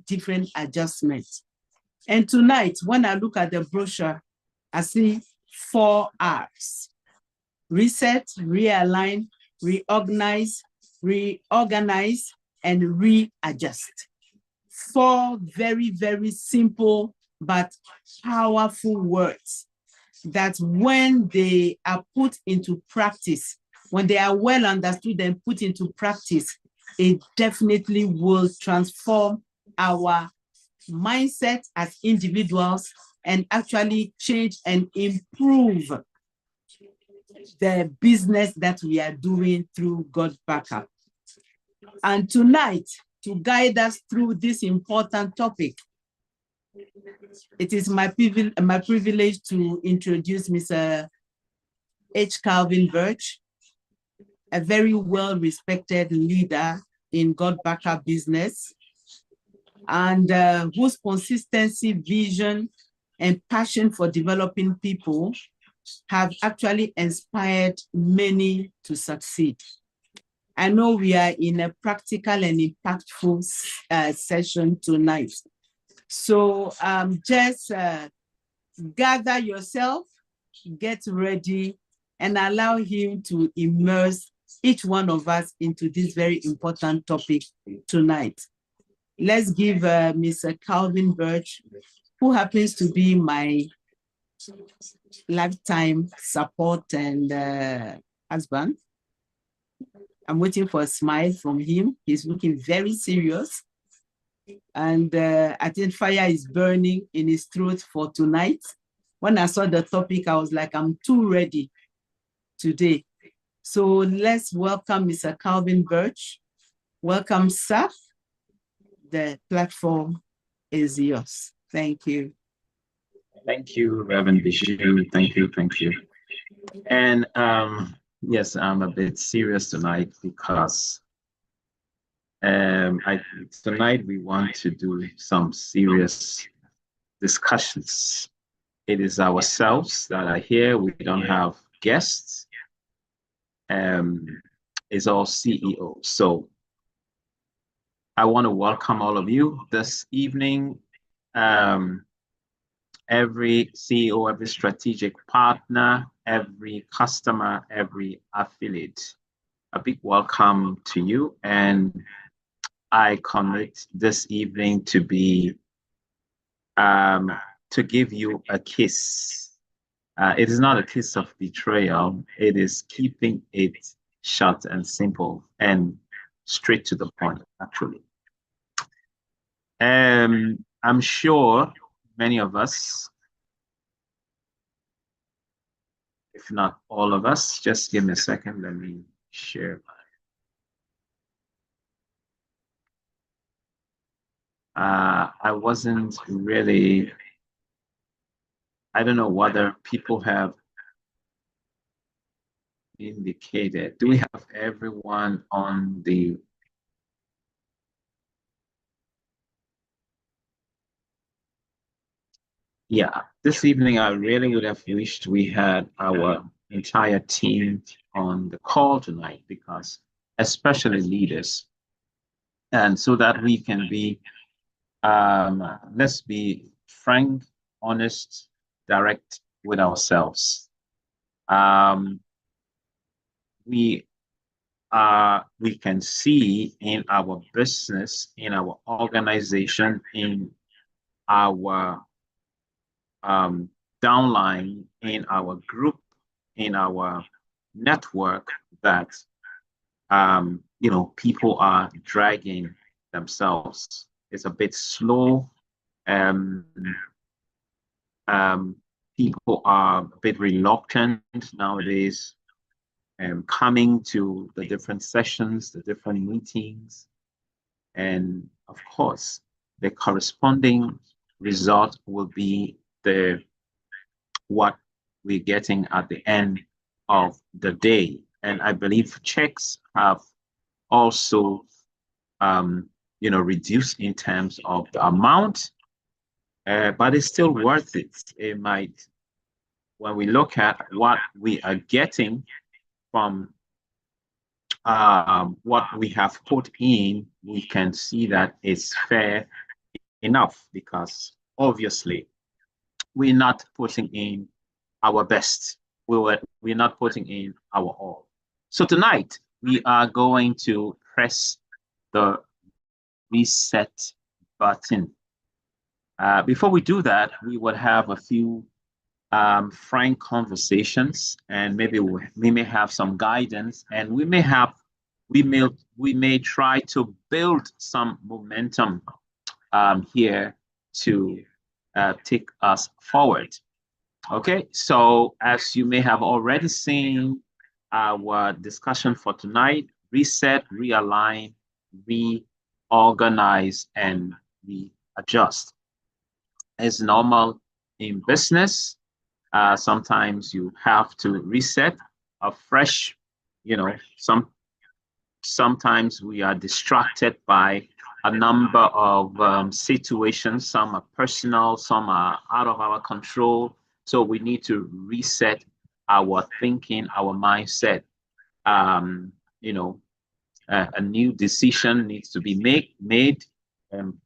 different adjustments. And tonight, when I look at the brochure, I see 4 R's: reset, realign, reorganize, and readjust. 4 very, very simple but powerful words that when they are put into practice, when they are well understood and put into practice, it definitely will transform our mindset as individuals and actually change and improve the business that we are doing through God Backup. And tonight, to guide us through this important topic, it is my privilege to introduce Mr. H. Calvin Birch, a very well-respected leader in God Backup business, and whose consistency, vision, and passion for developing people have actually inspired many to succeed. I know we are in a practical and impactful session tonight. So just gather yourself, get ready, and allow him to immerse each one of us into this very important topic tonight. Let's give Mr. Calvin Birch, who happens to be my lifetime support and husband. I'm waiting for a smile from him. He's looking very serious. And I think fire is burning in his throat for tonight. When I saw the topic, I was like, I'm too ready today. So let's welcome Mr. Calvin Birch. Welcome, sir. The platform is yours. Thank you. Thank you, Reverend Bishu. Thank you, thank you. And yes, I'm a bit serious tonight because tonight we want to do some serious discussions. It is ourselves that are here. We don't have guests. It's all CEOs. So I want to welcome all of you this evening. Every CEO, every strategic partner, every customer, every affiliate, a big welcome to you. And I commit this evening to be, to give you a kiss. It is not a kiss of betrayal. It is keeping it short and simple and straight to the point, actually. I'm sure many of us, if not all of us, just give me a second, let me share I wasn't really, I don't know whether people have indicated. Do we have everyone on the Yeah, this evening I really would have wished we had our entire team on the call tonight, because especially leaders, and so that we can be, let's be frank, honest, direct with ourselves. We can see in our business, in our organization, in our downline, in our group, in our network, that people are dragging themselves. It's a bit slow. People are a bit reluctant nowadays coming to the different sessions, the different meetings, and of course the corresponding result will be what we're getting at the end of the day. And I believe checks have also reduced in terms of the amount, but it's still worth it. It might, when we look at what we are getting from what we have put in, we can see that it's fair, enough, because obviously we're not putting in our best. We're not putting in our all. So tonight we are going to press the reset button. Before we do that, we will have a few frank conversations, and maybe we may have some guidance, and we may try to build some momentum here to take us forward. Okay, so as you may have already seen, our discussion for tonight: reset, realign, reorganize, and readjust. It's normal in business. Sometimes you have to reset a fresh, sometimes we are distracted by a number of situations. Some are personal, some are out of our control. So we need to reset our thinking, our mindset. A new decision needs to be made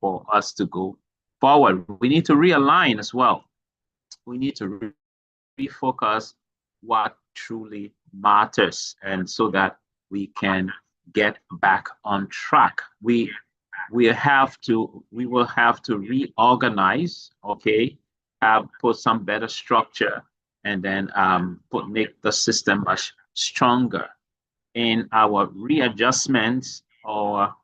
for us to go forward. We need to realign as well. We need to refocus what truly matters, and so that we can get back on track. We will have to reorganize, okay, put some better structure, and then make the system much stronger. In our readjustments, or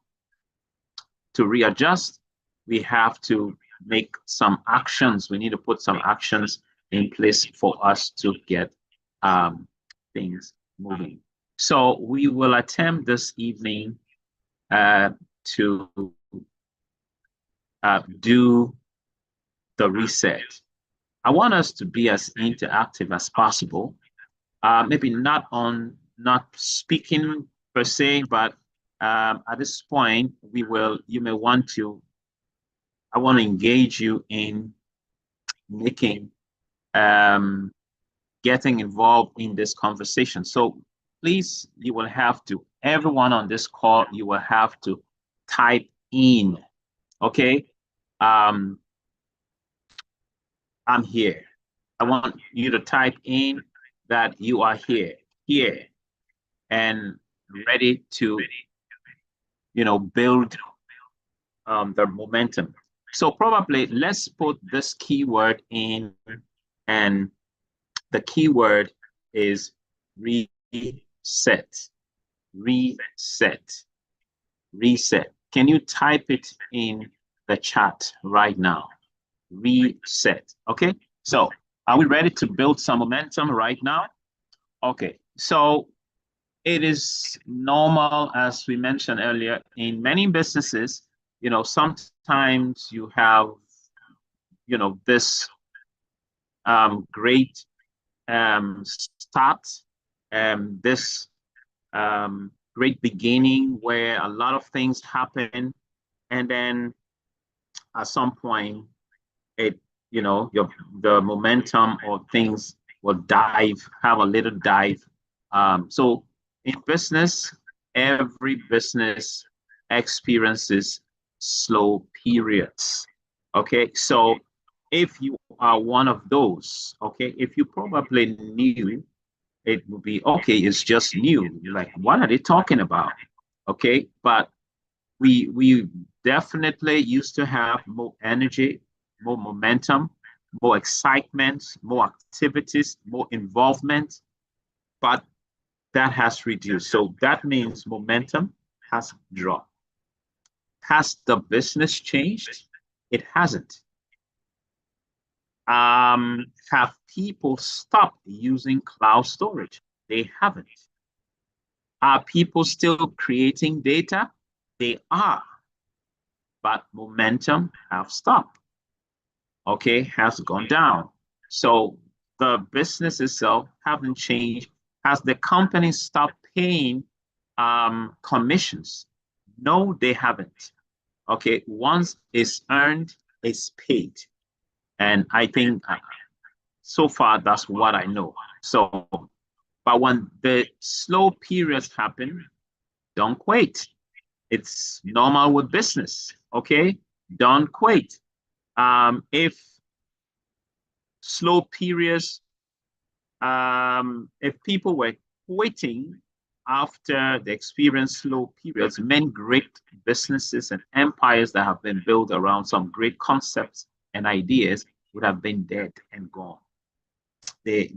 to readjust, we have to make some actions. We need to put some actions in place for us to get things moving. So we will attempt this evening to do the reset. I want us to be as interactive as possible. Maybe not speaking per se, but at this point, I want to engage you in getting involved in this conversation. So please, everyone on this call, you will have to type in, okay? I'm here. I want you to type in that you are here, and ready to, build the momentum. So probably let's put this keyword in, and the keyword is reset. Reset. Can you type it in the chat right now? Reset. Okay, so are we ready to build some momentum right now? Okay, so it is normal, as we mentioned earlier, in many businesses, sometimes you have, this great start, this great beginning where a lot of things happen, and then at some point, the momentum or things will have a little dive. So in business, every business experiences slow periods. Okay, so if you are one of those, okay, if you probably knew, it would be, okay, it's just new. You're like, what are they talking about? Okay, but we definitely used to have more energy, more momentum, more excitement, more activities, more involvement, but that has reduced. So that means momentum has dropped. Has the business changed? It hasn't. Have people stopped using cloud storage? They haven't. Are people still creating data? They are. But momentum have stopped. Okay, has gone down. So the business itself haven't changed. Has the company stopped paying commissions? No, they haven't. Okay, once it's earned, it's paid. And I think so far that's what I know. So, but when the slow periods happen, don't quit. It's normal with business, okay? Don't quit. If slow periods, if people were quitting after the experience slow periods, many great businesses and empires that have been built around some great concepts and ideas would have been dead and gone. The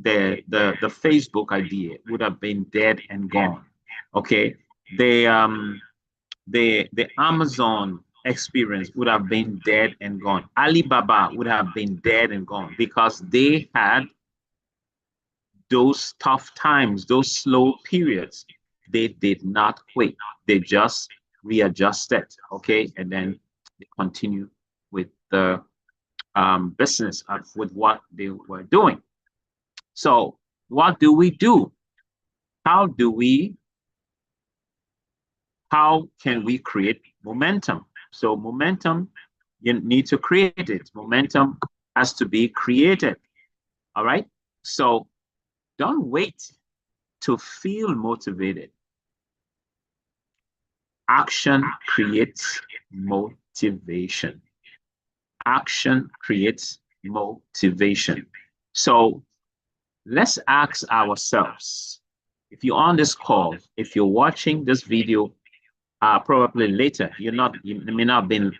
Facebook idea would have been dead and gone. Okay. The Amazon experience would have been dead and gone. Alibaba would have been dead and gone because they had those tough times, those slow periods. They did not quit. They just readjusted, okay, and then they continue with the business with what they were doing. So, what do we do? How can we create momentum? So, momentum, you need to create it. Momentum has to be created. All right. So, don't wait to feel motivated. Action creates motivation. Action creates motivation. So let's ask ourselves, if you're on this call, if you're watching this video, probably later, you may not have been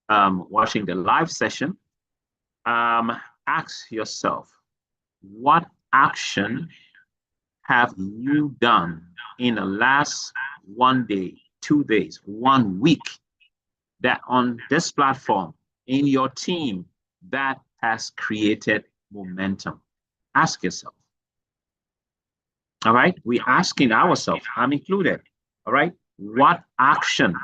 watching the live session, ask yourself, what action have you done in the last 1 day, 2 days, 1 week that on this platform, in your team, that has created momentum? Ask yourself. All right, we're asking ourselves, I'm included. All right, what action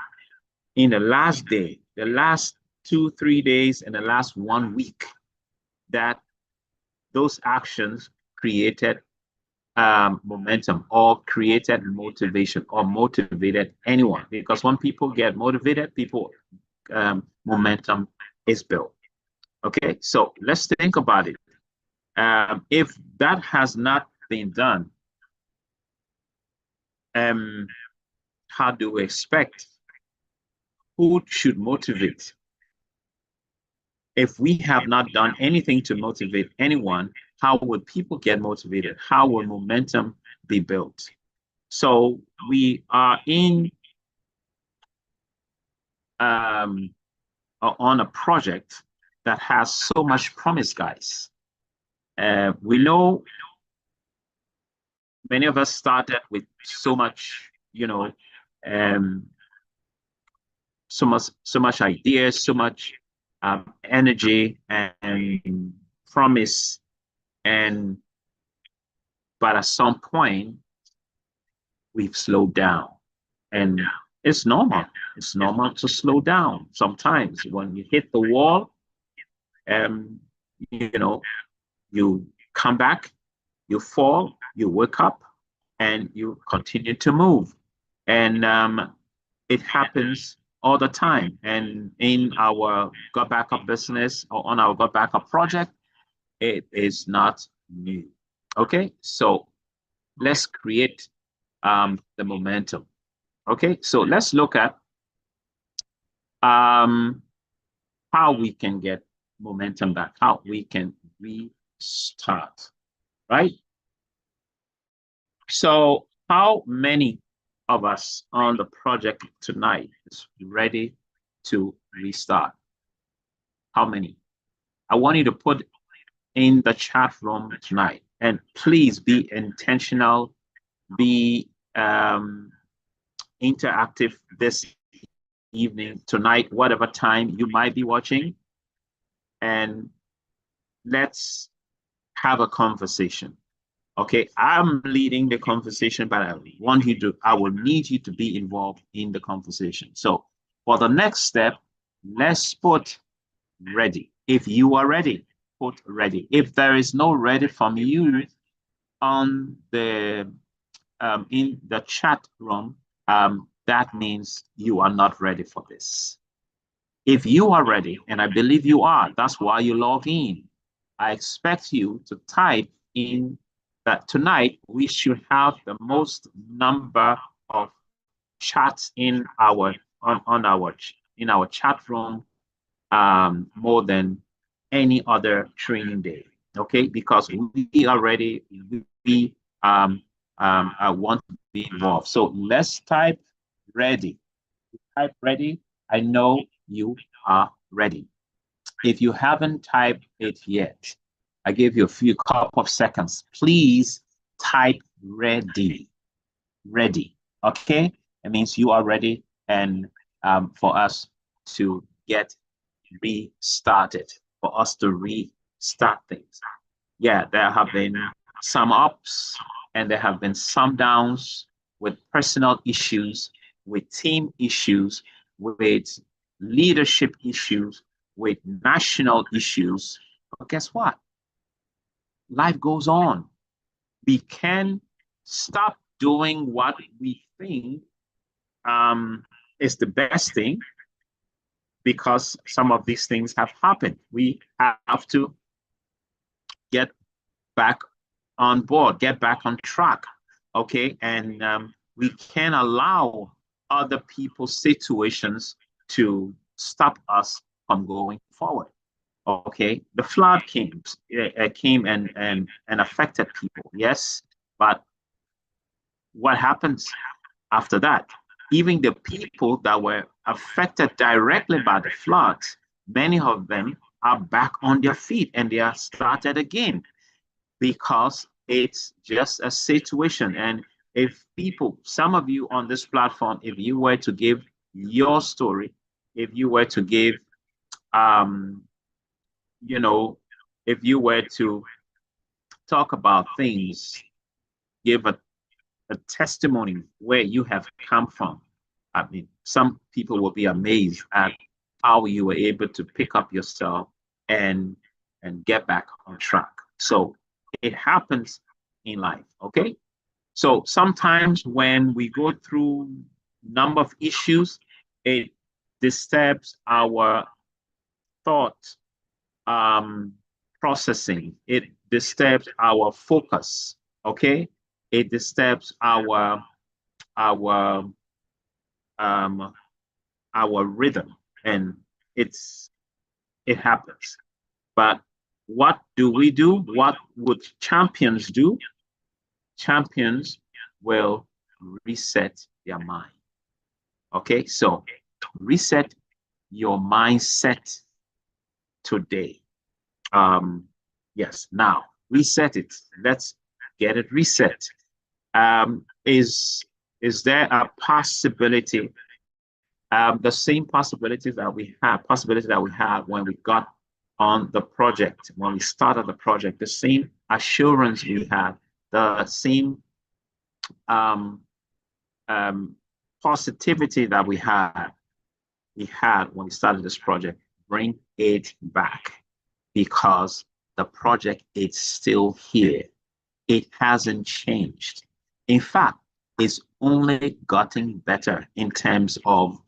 in the last day, the last 2, 3 days, and the last 1 week that those actions created momentum or created motivation or motivated anyone? Because when people get motivated, momentum is built. Okay, so let's think about it. If that has not been done, how do we expect? Who should motivate? If we have not done anything to motivate anyone, how would people get motivated? How will momentum be built? So we are on a project that has so much promise, guys. We know many of us started with so much, so much ideas, so much energy and promise, but at some point we've slowed down, and it's normal. It's normal to slow down sometimes when you hit the wall. You come back, you fall, you wake up, and you continue to move. And it happens all the time. And in our Got Backup business or on our Got Backup project, it is not new. Okay, so let's create the momentum. Okay, so let's look at how we can get momentum back, how we can restart, right? So how many of us on the project tonight is ready to restart? How many? I want you to put in the chat room tonight, and please be intentional, be interactive this evening, tonight, whatever time you might be watching, and let's have a conversation. Okay, I'm leading the conversation, but I will need you to be involved in the conversation. So for the next step, let's put ready. If you are ready, put ready. If there is no ready from you on the in the chat room, that means you are not ready for this. If you are ready, and I believe you are, that's why you log in. I expect you to type in that tonight we should have the most number of chats in our chat room more than any other training day. Okay, because we already we want to be involved. So let's type ready. Type ready. I know you are ready. If you haven't typed it yet, I give you a few couple of seconds. Please type ready. Ready. Okay? It means you are ready and for us to get restarted, for us to restart things. Yeah, there have been some ups and there have been some downs with personal issues, with team issues, with leadership issues, with national issues. But guess what? Life goes on. We can stop doing what we think is the best thing because some of these things have happened. We have to get back on board, get back on track, okay? And we can't allow other people's situations to stop us from going forward, okay? The flood came and affected people, yes, but what happens after that? Even the people that were affected directly by the floods, many of them are back on their feet and they are started again because it's just a situation. And if people, some of you on this platform, if you were to give your story, if you were to give, you know, if you were to talk about things, give a testimony where you have come from. I mean, some people will be amazed at how you were able to pick up yourself and get back on track. So it happens in life, okay? So sometimes when we go through number of issues, it disturbs our thought processing. It disturbs our focus, okay? It disturbs our um, our rhythm, and it happens. But what do we do? What would champions do? Champions will reset their mind. Okay, so reset your mindset today. Yes, now reset it. Let's get it reset. Is there a possibility? The same possibilities that we had when we got on the project, when we started the project, the same assurance we had, the same um, um, positivity that we had when we started this project, bring it back because the project is still here. It hasn't changed. In fact, it's only gotten better in terms of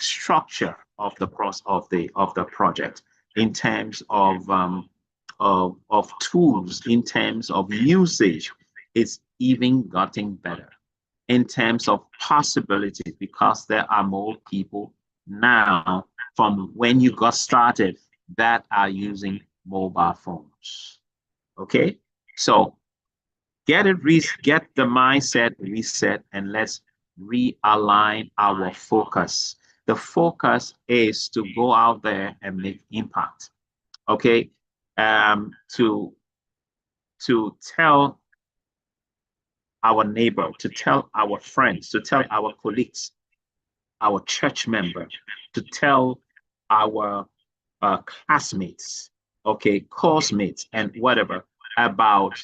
structure of the project, in terms of tools, in terms of usage. It's even gotten better in terms of possibilities because there are more people now from when you got started that are using mobile phones. Okay, so get the mindset reset and let's realign our focus. The focus is to go out there and make impact. Okay, to tell our neighbor, to tell our friends, to tell our colleagues, our church member, to tell our classmates, okay, course mates, and whatever about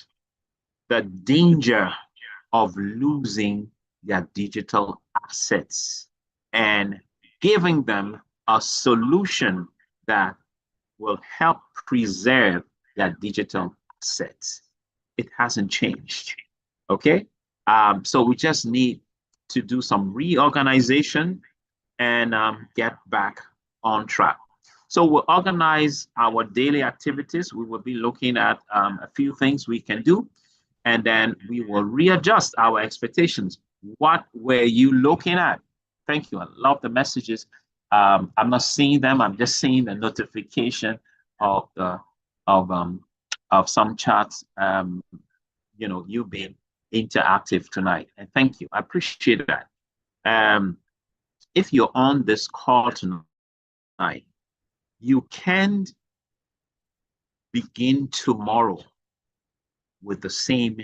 the danger of losing their digital assets and giving them a solution that will help preserve their digital assets. It hasn't changed. Okay. So we just need to do some reorganization and get back on track. So we'll organize our daily activities. We will be looking at a few things we can do, and then we will readjust our expectations. What were you looking at? Thank you. I love the messages. I'm not seeing them. I'm just seeing the notification of the of some chats. You've been interactive tonight, and thank you. I appreciate that. If you're on this call tonight, you can begin tomorrow with the same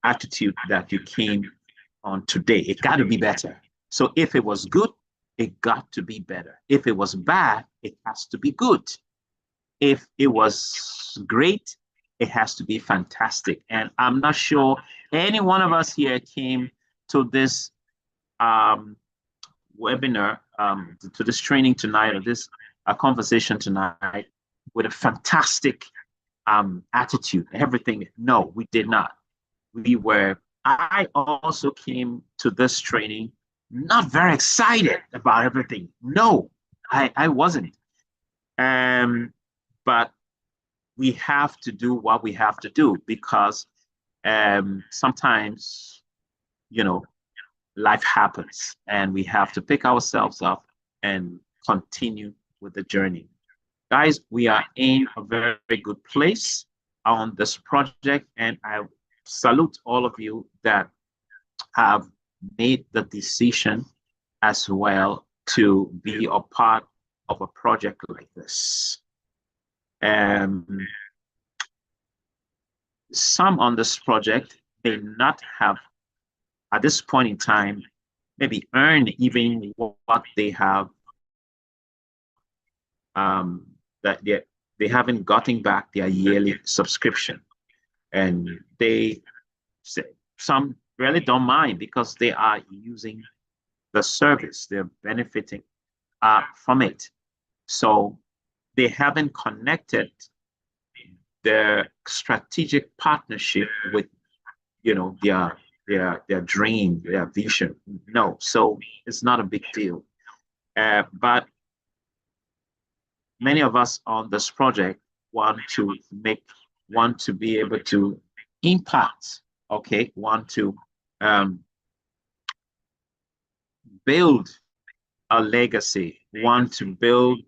attitude that you came on today. It got to be better. So if it was good, it got to be better. If it was bad, it has to be good. If it was great, it has to be fantastic. And I'm not sure any one of us here came to this webinar, to this training tonight, or this conversation tonight with a fantastic attitude, everything. No, we did not. I also came to this training not very excited about everything. No, I wasn't. But we have to do what we have to do because sometimes, life happens and we have to pick ourselves up and continue with the journey. Guys, we are in a very, very good place on this project, and I salute all of you that have made the decision as well to be a part of a project like this. Some on this project may not have, at this point in time, maybe earned even what they have, that they haven't gotten back their yearly subscription. And some really don't mind because they are using the service, they're benefiting from it. So they haven't connected their strategic partnership with, their dream, their vision. No, so it's not a big deal. But many of us on this project want to be able to impact, want to build a legacy, want to build,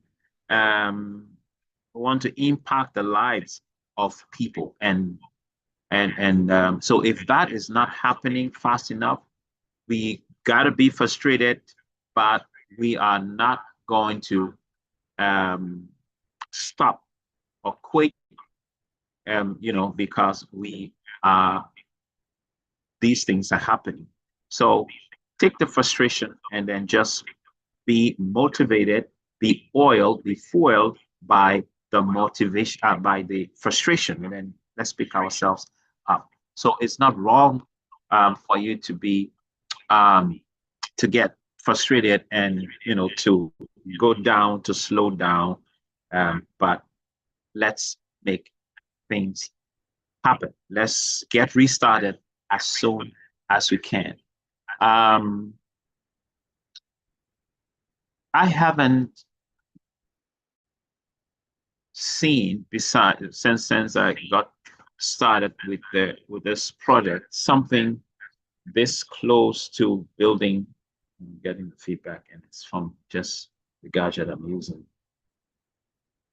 want to impact the lives of people. So if that is not happening fast enough, we got to be frustrated, but we are not going to stop or quit, because these things are happening. So take the frustration and then just be motivated, be oiled, be fueled by the motivation, by the frustration, and then let's pick ourselves up. So it's not wrong for you to be to get frustrated and to go down, to slow down, but let's make things happen. Let's get restarted as soon as we can. I haven't seen, besides since I got started with this project, something this close to building. I'm getting the feedback, and it's from just the gadget I'm using.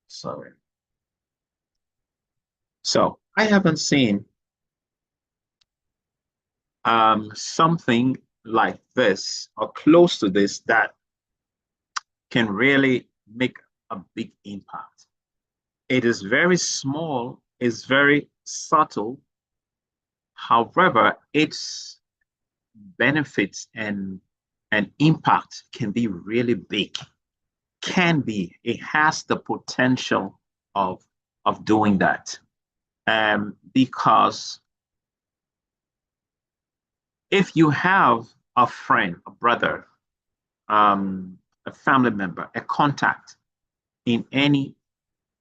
Sorry. So I haven't seen something like this or close to this that can really make a big impact. It is very small, it's very subtle. However, its benefits and impact can be really big. It has the potential of doing that. Because if you have a friend, a brother, a family member, a contact in any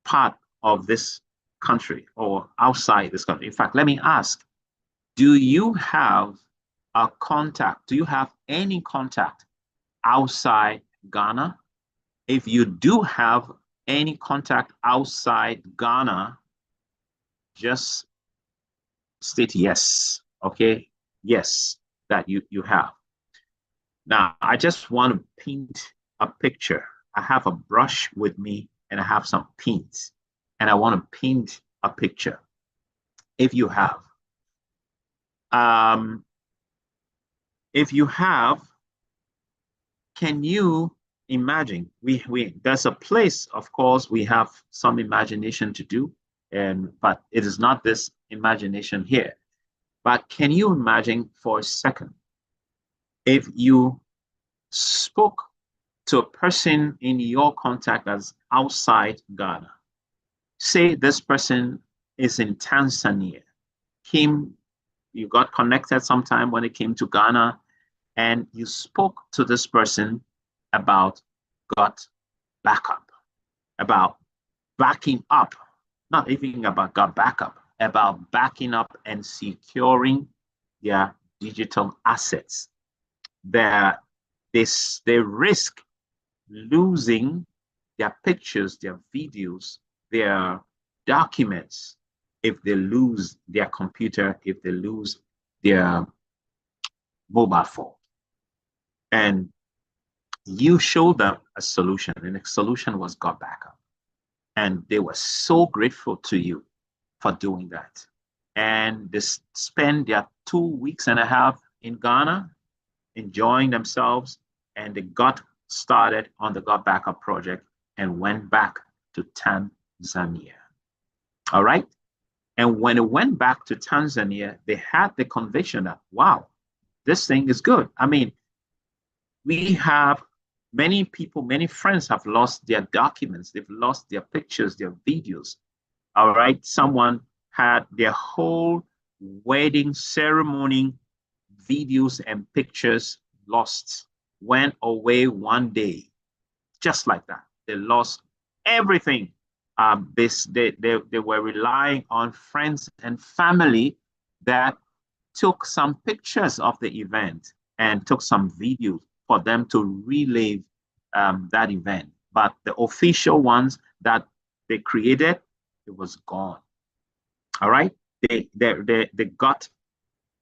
part of this country or outside this country. In fact, let me ask, do you have a contact? Do you have any contact outside Ghana? If you do have any contact outside Ghana, just state yes, okay? Yes, that you have. Now, I just want to paint a picture. I have a brush with me and I have some paints, and I want to paint a picture. If you have, um, if you have, can you imagine? There's a place, of course, we have some imagination to do, but it is not this imagination here. But can you imagine for a second if you spoke to a person in your contact that's outside Ghana? Say this person is in Tanzania, you got connected sometime when it came to Ghana, and you spoke to this person about got backup, about backing up, not even about got backup, about backing up and securing their digital assets. Their, they risk losing their pictures, their videos, their documents if they lose their computer, if they lose their mobile phone. And you showed them a solution, and the solution was got backup. And they were so grateful to you for doing that. And they spent their 2 weeks and a half in Ghana enjoying themselves, and they got started on the Got Backup project and went back to Tanzania. All right. And when it went back to Tanzania, they had the conviction that, wow, this thing is good. I mean, we have many people, many friends have lost their documents, they've lost their pictures, their videos. All right. Someone had their whole wedding ceremony videos and pictures lost, went away one day, just like that. They lost everything. They were relying on friends and family that took some pictures of the event and took some videos for them to relive that event. But the official ones that they created, it was gone. All right. They got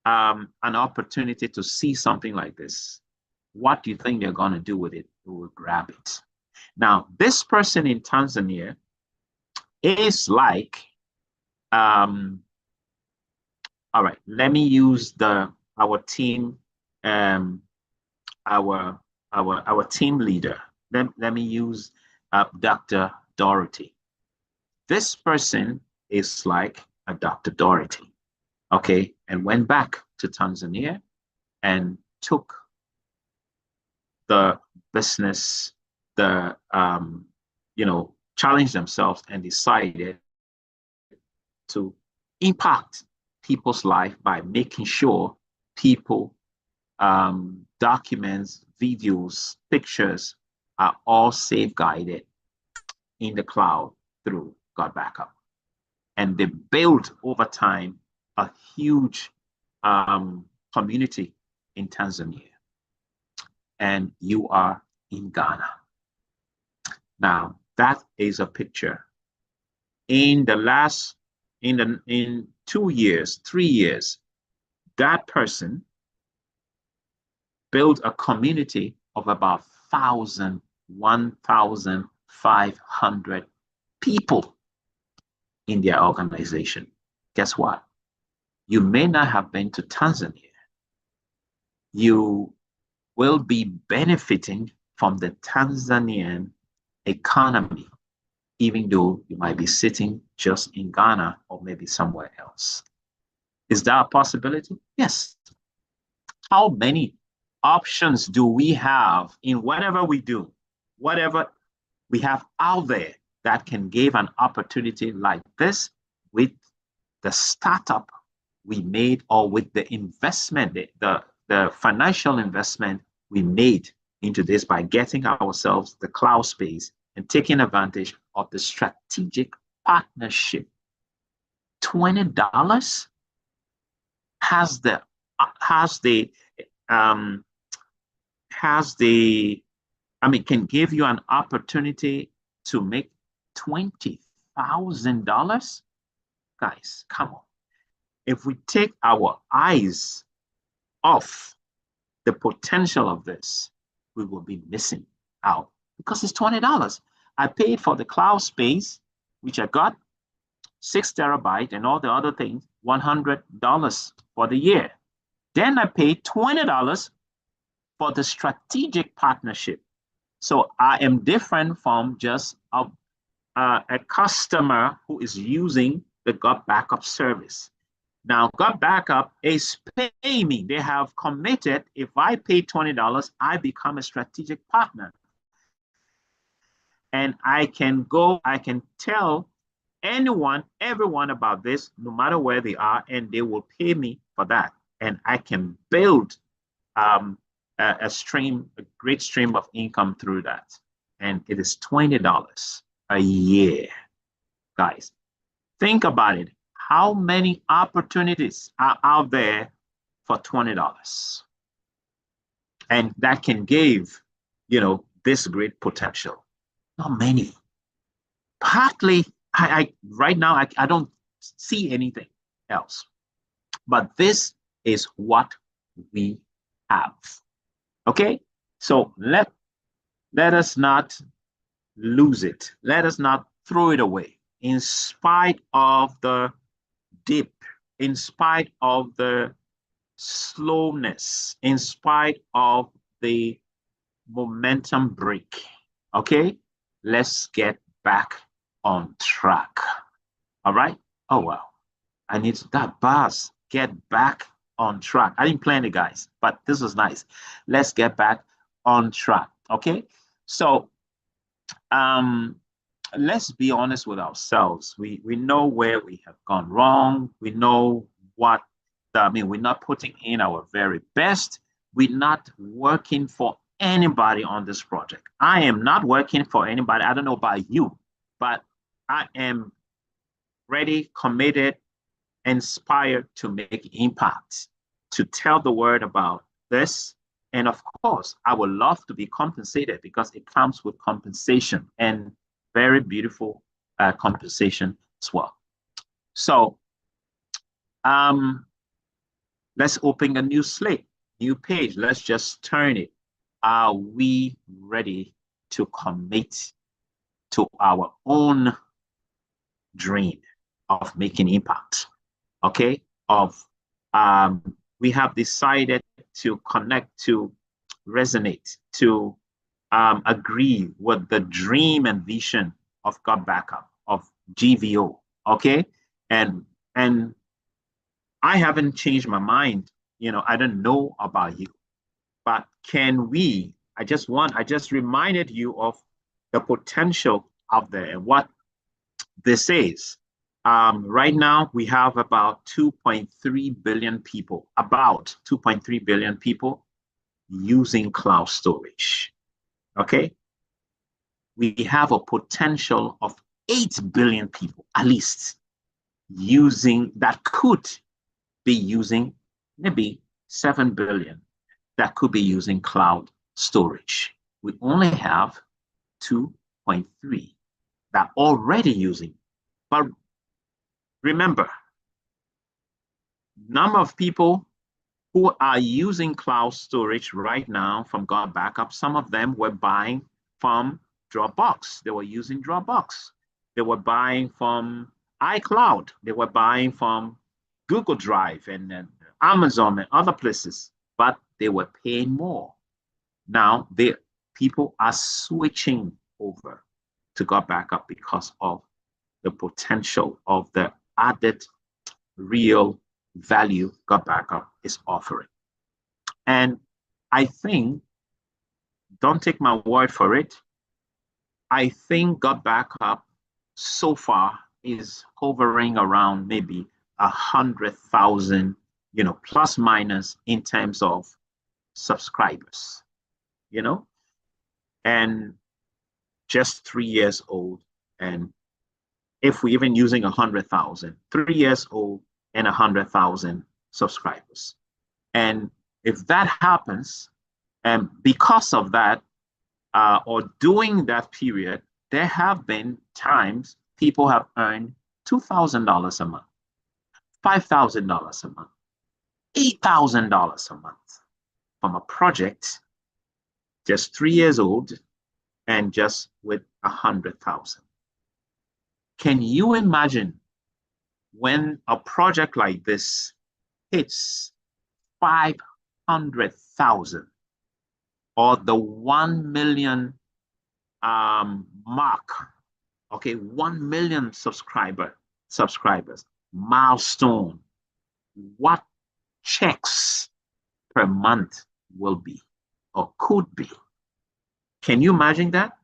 an opportunity to see something like this. What do you think they're going to do with it? They will grab it. Now, this person in Tanzania is like, all right, let me use our team, our team leader. Let me use Dr. Dorothy. This person is like a Dr. Dorothy, okay, and went back to Tanzania and took the business, challenged themselves and decided to impact people's life by making sure people, documents, videos, pictures are all safeguarded in the cloud through Got Backup. And they built over time a huge community in Tanzania. And you are in Ghana. Now, that is a picture. In 2 years, 3 years, that person built a community of about 1,500 people in their organization. Guess what? You may not have been to Tanzania. You will be benefiting from the Tanzanian economy, even though you might be sitting just in Ghana or maybe somewhere else. Is that a possibility? Yes. How many options do we have in whatever we do, whatever we have out there that can give an opportunity like this with the startup we made or with the investment, the financial investment we made into this by getting ourselves the cloud space and taking advantage of the strategic partnership. $20 has can give you an opportunity to make $20,000. Guys, come on. If we take our eyes off the potential of this, we will be missing out because it's $20. I paid for the cloud space, which I got 6 terabyte and all the other things, $100 for the year. Then I paid $20 for the strategic partnership. So I am different from just a customer who is using the GOTBACKUP service. Now, GOTBACKUP is paying me. They have committed, if I pay $20, I become a strategic partner. And I can tell everyone about this, no matter where they are, and they will pay me for that. And I can build a great stream of income through that. And it is $20 a year, guys. Think about it. How many opportunities are out there for $20? And that can give, this great potential. Not many. Partly, right now, I don't see anything else. But this is what we have. Okay? So let us not lose it. Let us not throw it away. In spite of the dip, in spite of the slowness, in spite of the momentum break, okay? Let's get back on track. All right? Oh, wow. I need that buzz. Get back on track. I didn't plan it, guys, but this was nice. Let's get back on track, okay? So, let's be honest with ourselves. We know where we have gone wrong. We know we're not putting in our very best. We're not working for anybody on this project. I am not working for anybody. I don't know about you, but I am ready, committed, inspired to make impact, to tell the world about this. And of course, I would love to be compensated because it comes with compensation and very beautiful compensation as well. So let's open a new slate, new page. Let's just turn it. Are we ready to commit to our own dream of making impact? Okay, we have decided to connect, to resonate, to agree with the dream and vision of GOTBACKUP, of GVO, okay? And I haven't changed my mind. I don't know about you, but can we, I just reminded you of the potential out there and what this is. Right now, we have about 2.3 billion people, using cloud storage. Okay? We have a potential of 8 billion people, at least, that could be using maybe 7 billion that could be using cloud storage. We only have 2.3 that are already using. But remember, number of people who are using cloud storage right now from GOTBACKUP, some of them were buying from Dropbox. They were using Dropbox. They were buying from iCloud. They were buying from Google Drive and Amazon and other places, but they were paying more. Now, people are switching over to GOTBACKUP because of the potential of the added real value GOTBACKUP is offering. And I think, don't take my word for it, I think GOTBACKUP so far is hovering around maybe 100,000, plus minus in terms of subscribers, and just 3 years old. And if we're even using 100,000, 3 years old and 100,000 subscribers. And if that happens, and because of that, or during that period, there have been times people have earned $2,000 a month, $5,000 a month, $8,000 a month. from a project just 3 years old and just with 100,000. Can you imagine when a project like this hits 500,000 or the 1 million mark? Okay, 1 million subscribers milestone. What checks per month will be or could be? Can you imagine that?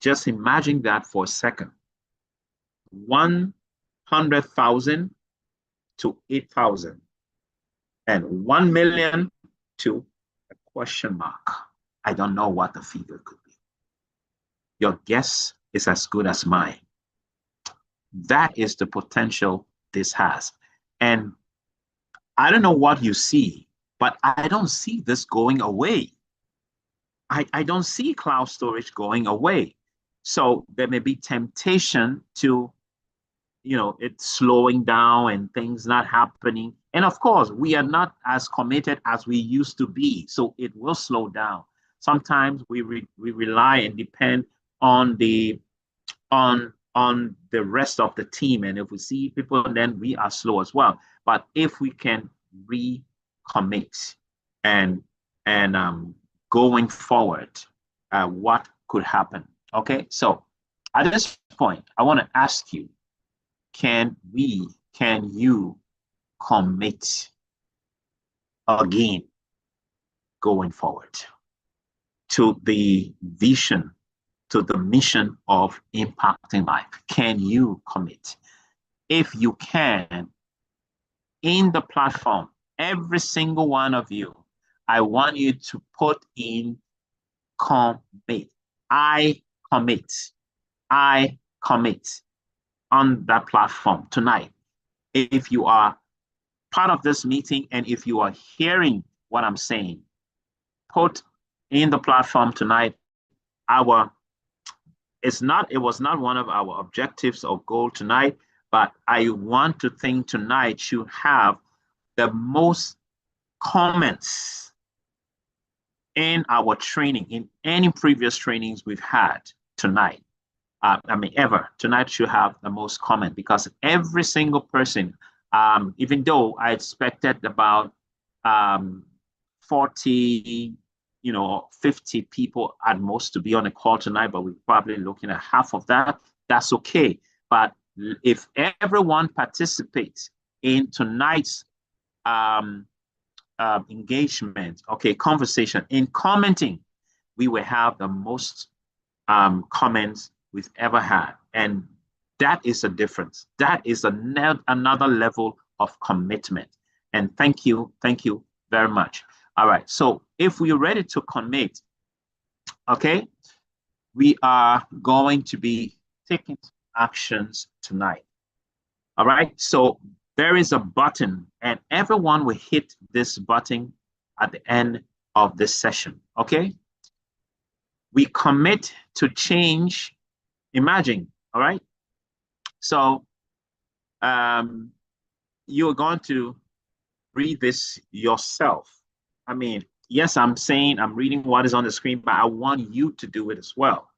Just imagine that for a second. 100,000 to 8,000 and 1 million to a question mark. I don't know what the figure could be. Your guess is as good as mine. That is the potential this has. And I don't know what you see, but I don't see this going away. I don't see cloud storage going away. So there may be temptation to, it's slowing down and things not happening. And of course, we are not as committed as we used to be. So it will slow down. Sometimes we rely and depend on the rest of the team. And if we see people, then we are slow as well. But if we can recommit and going forward, what could happen? Okay, so at this point, I want to ask you, can you commit again going forward to the vision, to the mission of impacting life? Can you commit? If you can, in the platform, every single one of you, I want you to put in commit. I commit. I commit on that platform tonight. If you are part of this meeting and if you are hearing what I'm saying, put in the platform tonight. It was not one of our objectives or goal tonight, but I want to think tonight should have the most comments in our training, in any previous trainings we've had tonight. Ever. Tonight should have the most comment, because every single person, even though I expected about 40, 50 people at most to be on the call tonight, but we're probably looking at half of that. That's okay. But if everyone participates in tonight's engagement, conversation, in commenting, we will have the most comments we've ever had. And that is a difference. That is another level of commitment. And thank you very much. All right, so if we're ready to commit, we are going to be taking actions tonight. All right, so there is a button and everyone will hit this button at the end of this session, okay? We commit to change. Imagine, all right? So you're going to read this yourself. Yes, I'm reading what is on the screen, but I want you to do it as well.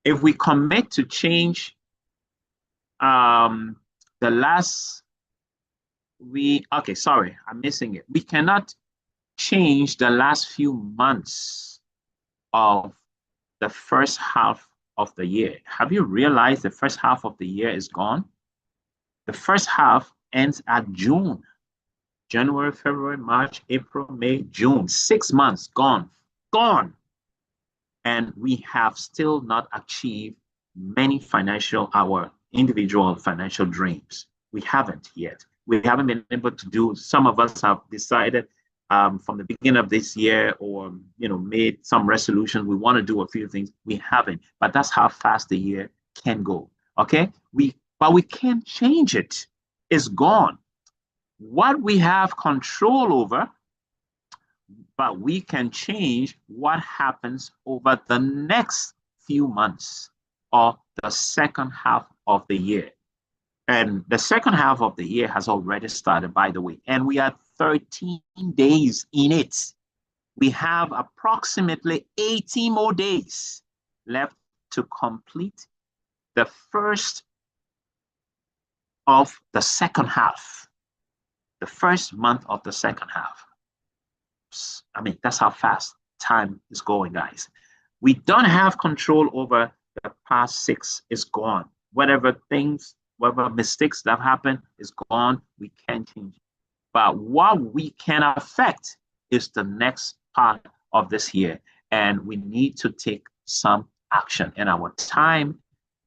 If we commit to change I'm missing it. We cannot change the last few months of the first half of the year. Have you realized the first half of the year is gone? The first half ends at June. January, February, March, April, May, June. 6 months gone. And we have still not achieved our individual financial dreams. We haven't yet. We haven't been able to do, some of us have decided from the beginning of this year, or made some resolution. We want to do a few things. We haven't, but that's how fast the year can go. Okay, but we can't change it. It's gone. What we have control over, but we can change what happens over the next few months or the second half of the year. And the second half of the year has already started, by the way, and we are 13 days in it. We have approximately 80 more days left to complete the first of the second half, the first month of the second half. I mean, that's how fast time is going, guys. We don't have control over the past 6. It's gone. Whatever mistakes that have happened is gone. We can't change it. But what we can affect is the next part of this year. And we need to take some action. And our time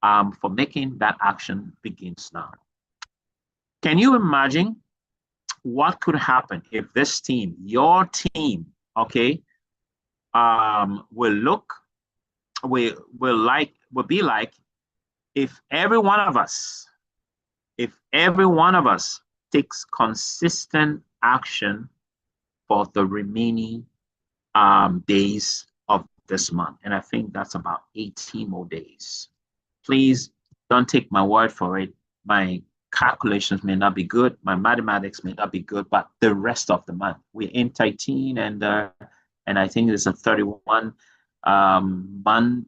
for making that action begins now. Can you imagine what could happen if this team, your team, okay, will be like if every one of us takes consistent action for the remaining days of this month. And I think that's about 18 more days. Please don't take my word for it. My calculations may not be good. My mathematics may not be good, but the rest of the month, we're in 13 and I think it's a 31 month,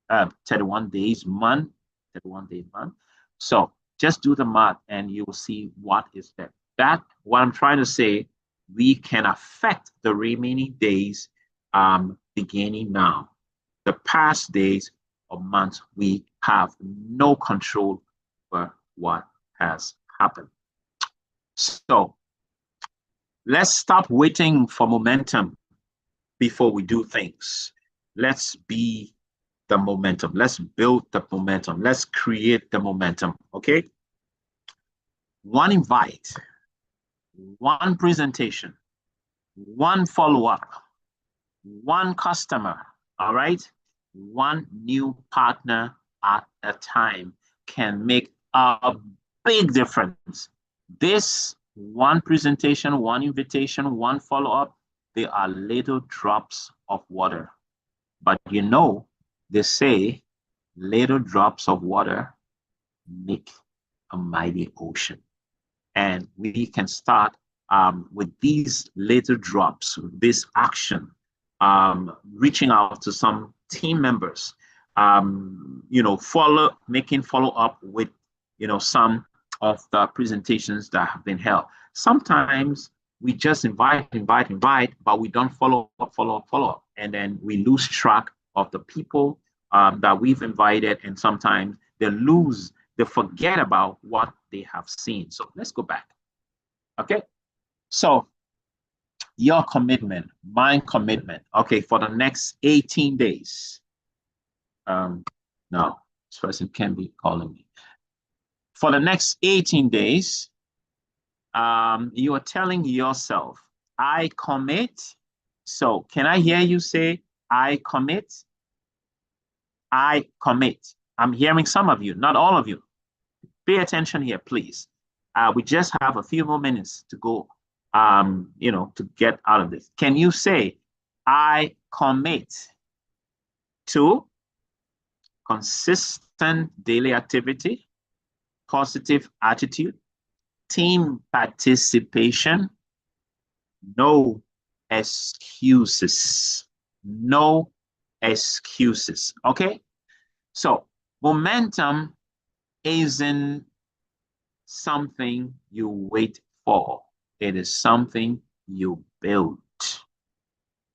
31 days month, 31 day month. So just do the math and you will see what is there. What I'm trying to say, we can affect the remaining days beginning now. The past days or months, we have no control over what has happened. So let's stop waiting for momentum before we do things. Let's be the momentum. Let's build the momentum. Let's create the momentum, okay? One invite, one presentation, one follow-up, one customer, all right? One new partner at a time can make a big difference. This one presentation, one invitation, one follow-up, they are little drops of water. But you know, they say little drops of water make a mighty ocean. And we can start with these little drops, this action, reaching out to some team members, making follow up with, some of the presentations that have been held. Sometimes we just invite, but we don't follow up. And then we lose track of the people that we've invited. And sometimes they forget about what they have seen. So let's go back. Okay. So your commitment, my commitment, okay, for the next 18 days. No, this person can't be calling me. For the next 18 days, you are telling yourself, I commit. So can I hear you say, I commit? I commit. I'm hearing some of you, not all of you. Pay attention here, please. We just have a few more minutes to go, to get out of this. Can you say, I commit to consistent daily activity, positive attitude, team participation, no excuses. No excuses. Okay? So momentum isn't something you wait for. It is something you build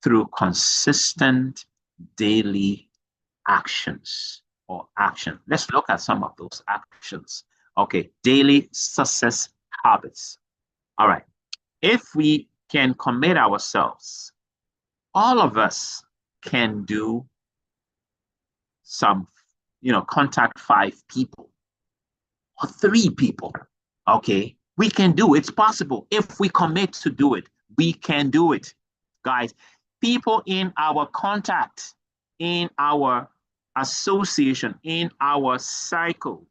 through consistent daily actions or action. Let's look at some of those actions. Okay, daily success habits. All right. If we can commit ourselves, all of us can do some, contact 5 people or 3 people. Okay, we can do it. It's possible. If we commit to do it, we can do it. Guys, people in our contact, in our association, in our cycle,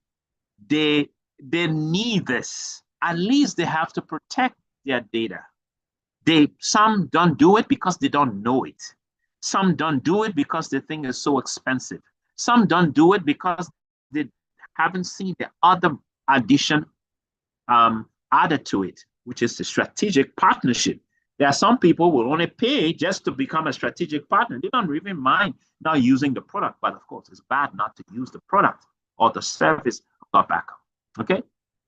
they need this. At least they have to protect their data. Some don't do it because they don't know it. Some don't do it because they think it's so expensive. Some don't do it because they haven't seen the other addition added to it, which is the strategic partnership. There are some people who will only pay just to become a strategic partner. They don't even mind not using the product, but of course, it's bad not to use the product or the service of backup. Okay,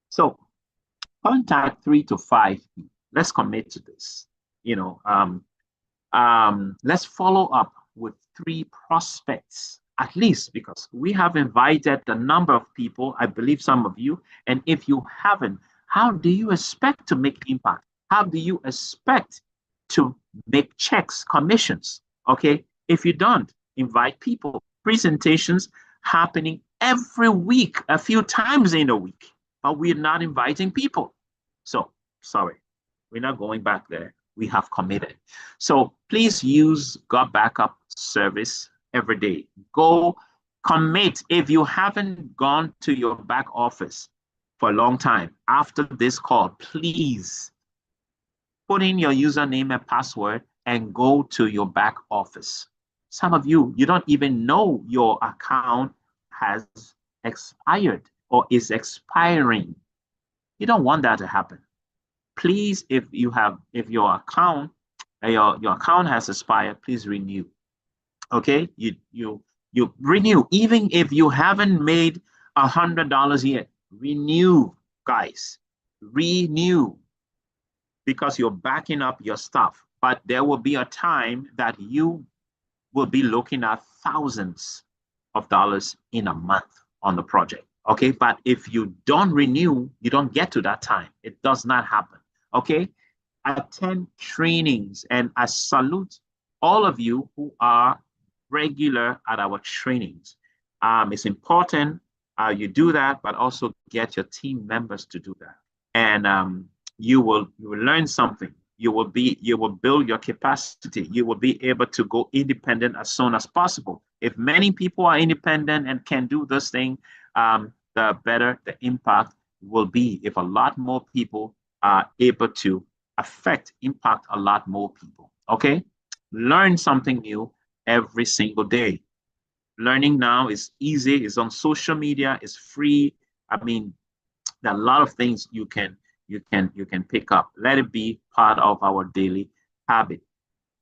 so contact 3 to 5 people. Let's commit to this. Let's follow up with 3 prospects at least, because we have invited a number of people, I believe some of you, and if you haven't, how do you expect to make impact? How do you expect to make checks, commissions? Okay, if you don't, invite people. Presentations happening every week, a few times in a week, but we're not inviting people. So, sorry, we're not going back there. We have committed. So please use GOTBACKUP service every day. Go commit. If you haven't gone to your back office for a long time, after this call, please put in your username and password and go to your back office. Some of you, you don't even know your account has expired or is expiring. You don't want that to happen. Please, if your account has expired, please renew. Okay, you renew. Even if you haven't made $100 yet, renew, guys. Renew, because you're backing up your stuff. But there will be a time that you will be looking at thousands of dollars in a month on the project. Okay, but if you don't renew, you don't get to that time. It does not happen. Okay, attend trainings, and I salute all of you who are regular at our trainings. It's important you do that, but also get your team members to do that, and you will learn something. You will build your capacity. You will be able to go independent as soon as possible. If many people are independent and can do this thing, the better the impact will be. If a lot more people are able to impact a lot more people. Okay, learn something new every single day. Learning now is easy. It's on social media. It's free. I mean, there are a lot of things you can pick up. Let it be part of our daily habit.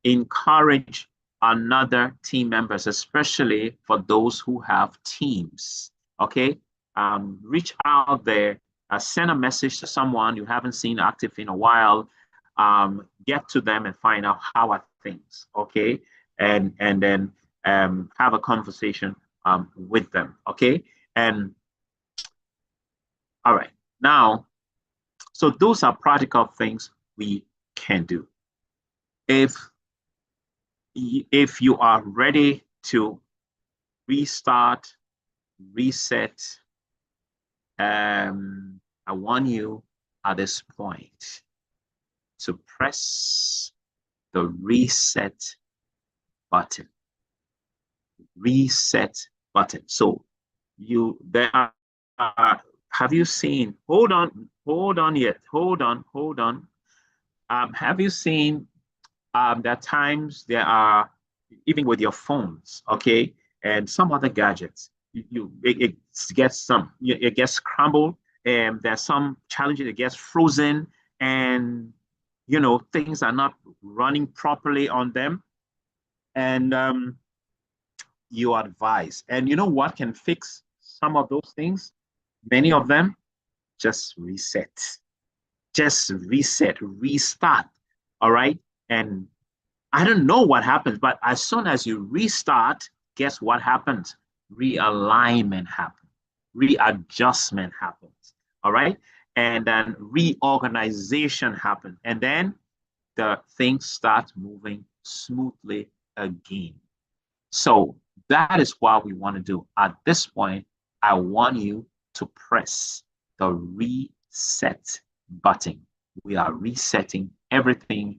Encourage another team members, especially for those who have teams. Okay, reach out there, send a message to someone you haven't seen active in a while. Get to them and find out how are things. Okay, and then have a conversation with them. Okay, and all right, now. So those are practical things we can do. If you are ready to restart, reset, I want you at this point to press the reset button. Reset button. So have you seen, hold on. Have you seen there are times there are, even with your phones, okay, and some other gadgets, it gets scrambled, and there's some challenges, it gets frozen, and things are not running properly on them, and you advise. And you know what can fix some of those things? Many of them, just reset. Just reset, restart. All right. And I don't know what happens, but as soon as you restart, guess what happens? Realignment happens, readjustment happens. All right. And then reorganization happens. And then the things start moving smoothly again. So that is what we want to do. At this point, I want you to press the reset button. We are resetting everything,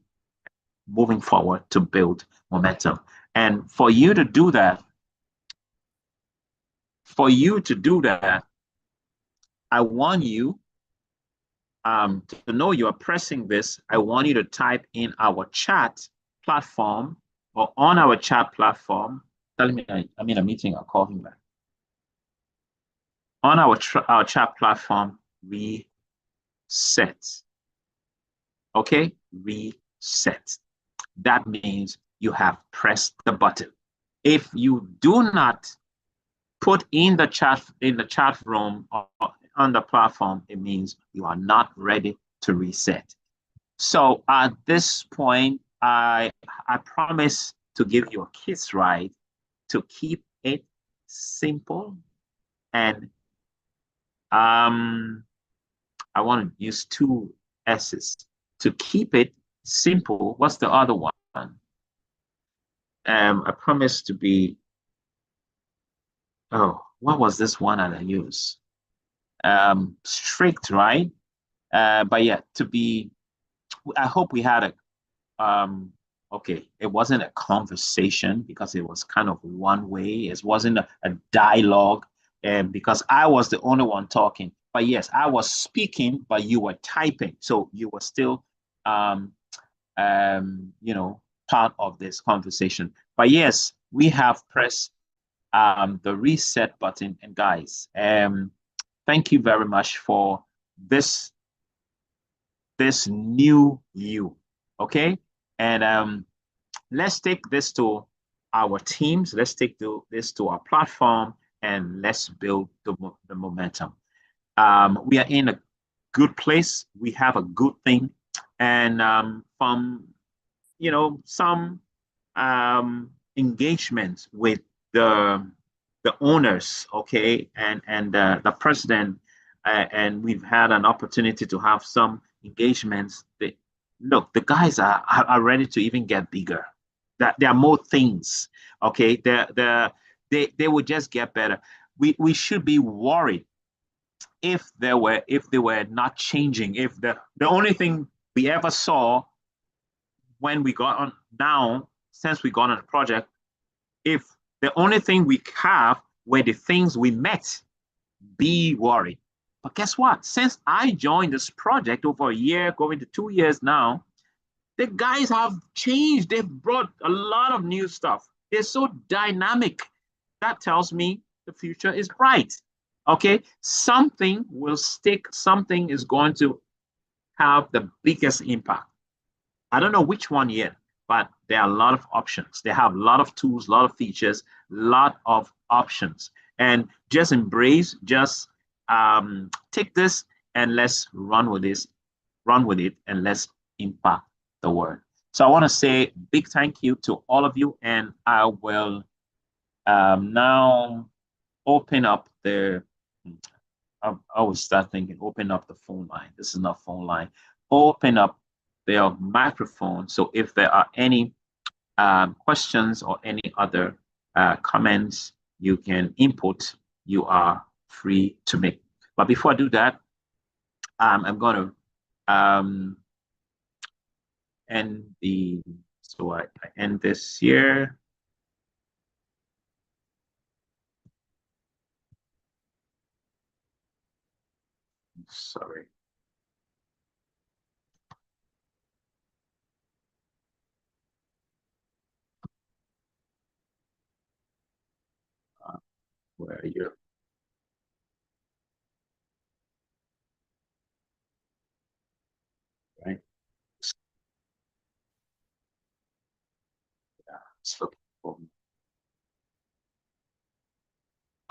moving forward to build momentum. And for you to do that, I want you to know you are pressing this. I want you to type in our chat platform, or on our chat platform. Tell me I'm in a meeting. I'll call him back. On our chat platform, reset. Okay, reset. set. That means you have pressed the button. If you do not put in the chat room or on the platform, it means you are not ready to reset. So at this point, I promise to give you a kiss ride to keep it simple. And I want to use two S's to keep it simple. What's the other one? I promise to be, oh, what was this one that I use? Strict, right? But yeah, to be, I hope we had okay, it wasn't a conversation because it was kind of one way. It wasn't a dialogue because I was the only one talking. But yes, I was speaking, but you were typing. So you were still, part of this conversation. But yes, we have pressed the reset button. And guys, thank you very much for this new you. Okay. And let's take this to our teams. Let's take this to our platform and let's build the momentum. We are in a good place. We have a good thing. And from, some engagement with the owners, okay, and the president, and we've had an opportunity to have some engagements. Look, the guys are ready to even get bigger. That there are more things, okay. They will just get better. We should be worried if they were not changing. If the only thing we ever saw when we got on now, since we got on the project, if the only thing we have were the things we met, be worried. But guess what? Since I joined this project over a year, going to 2 years now, the guys have changed. They've brought a lot of new stuff. They're so dynamic. That tells me the future is bright. Okay, something will stick. Something is going to have the biggest impact. I don't know which one yet, but there are a lot of options. They have a lot of tools, a lot of features, a lot of options. And just embrace, just take this and let's run with this, run with it, and let's impact the world. So I want to say big thank you to all of you, and I will now open up the. I always start thinking, open up the phone line. This is not phone line. Open up their microphone. So if there are any questions or any other comments you can input, you are free to make. But before I do that, I'm going to end the, so I end this here. Sorry. Where are you? Right. Yeah, it's looking for me.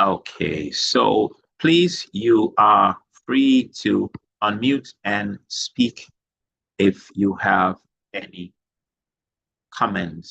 Okay, so please, you are free to unmute and speak if you have any comments.